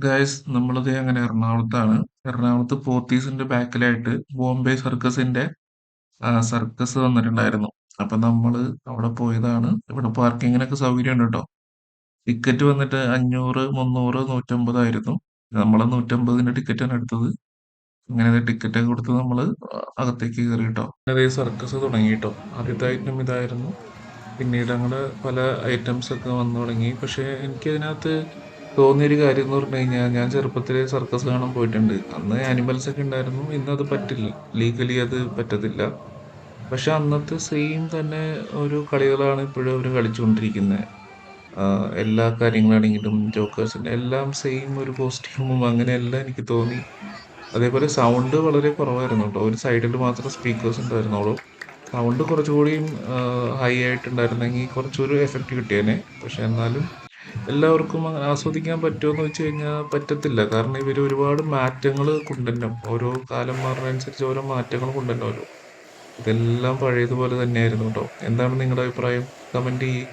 Guys നമ്മളത് അങ്ങനെ എറണാകുളത്താണ്. എറണാകുളത്ത് പോത്തീസിന്റെ ബാക്കിലായിട്ട് ബോംബെ സർക്കസിന്റെ സർക്കസ് വന്നിട്ടുണ്ടായിരുന്നു. അപ്പൊ നമ്മള് അവിടെ പോയതാണ്. ഇവിടെ പാർക്കിങ്ങിനൊക്കെ സൗകര്യം ഉണ്ട് കേട്ടോ. ടിക്കറ്റ് വന്നിട്ട് 500, 300, 150 നമ്മള് 150ന്റെ ടിക്കറ്റാണ് എടുത്തത്. അങ്ങനെ ടിക്കറ്റ് ഒക്കെ കൊടുത്ത് നമ്മള് അകത്തേക്ക് കയറി കേട്ടോ. അതേ സർക്കസ് തുടങ്ങി കേട്ടോ. ആദ്യത്തെ ഐറ്റം ഇതായിരുന്നു. പിന്നീട് അങ്ങോട്ട് പല ഐറ്റംസ് ഒക്കെ വന്നു തുടങ്ങി. പക്ഷെ എനിക്കതിനകത്ത് തോന്നിയൊരു കാര്യം എന്ന് പറഞ്ഞു കഴിഞ്ഞാൽ ഞാൻ ചെറുപ്പത്തില് സർക്കസ് കാണാൻ പോയിട്ടുണ്ട്. അന്ന് ആനിമൽസ് ഒക്കെ ഉണ്ടായിരുന്നു. ഇന്ന് അത് പറ്റില്ല, ലീഗലി അത് പറ്റത്തില്ല. പക്ഷെ അന്നത്തെ സെയിം തന്നെ ഒരു കളികളാണ് ഇപ്പോഴും അവർ കളിച്ചുകൊണ്ടിരിക്കുന്നത്. എല്ലാ കാര്യങ്ങളാണെങ്കിലും ജോക്കേഴ്സിന്റെ എല്ലാം സെയിം ഒരു കോസ്റ്റ്യൂമും അങ്ങനെയെല്ലാം എനിക്ക് തോന്നി. അതേപോലെ സൗണ്ട് വളരെ കുറവായിരുന്നു കേട്ടോ. ഒരു സൈഡിൽ മാത്രം സ്പീക്കേഴ്സ് ഉണ്ടായിരുന്നുള്ളൂ. സൗണ്ട് കുറച്ചുകൂടിയും ഹൈ ആയിട്ടുണ്ടായിരുന്നെങ്കിൽ കുറച്ചൊരു എഫക്റ്റ് കിട്ടിയേനെ. പക്ഷെ എന്നാലും എല്ലാവർക്കും അങ്ങനെ ആസ്വദിക്കാൻ പറ്റുമോന്ന് വെച്ച് കഴിഞ്ഞാൽ പറ്റത്തില്ല. കാരണം ഇവർ ഒരുപാട് മാറ്റങ്ങൾ കൊണ്ടുവരണം. ഓരോ കാലം മാറുന്നതനുസരിച്ച് ഓരോ മാറ്റങ്ങൾ കൊണ്ടുവരണമല്ലോ. ഇതെല്ലാം പഴയതുപോലെ തന്നെയായിരുന്നു കേട്ടോ. എന്താണ് നിങ്ങളുടെ അഭിപ്രായം? കമന്റ് ചെയ്യ്.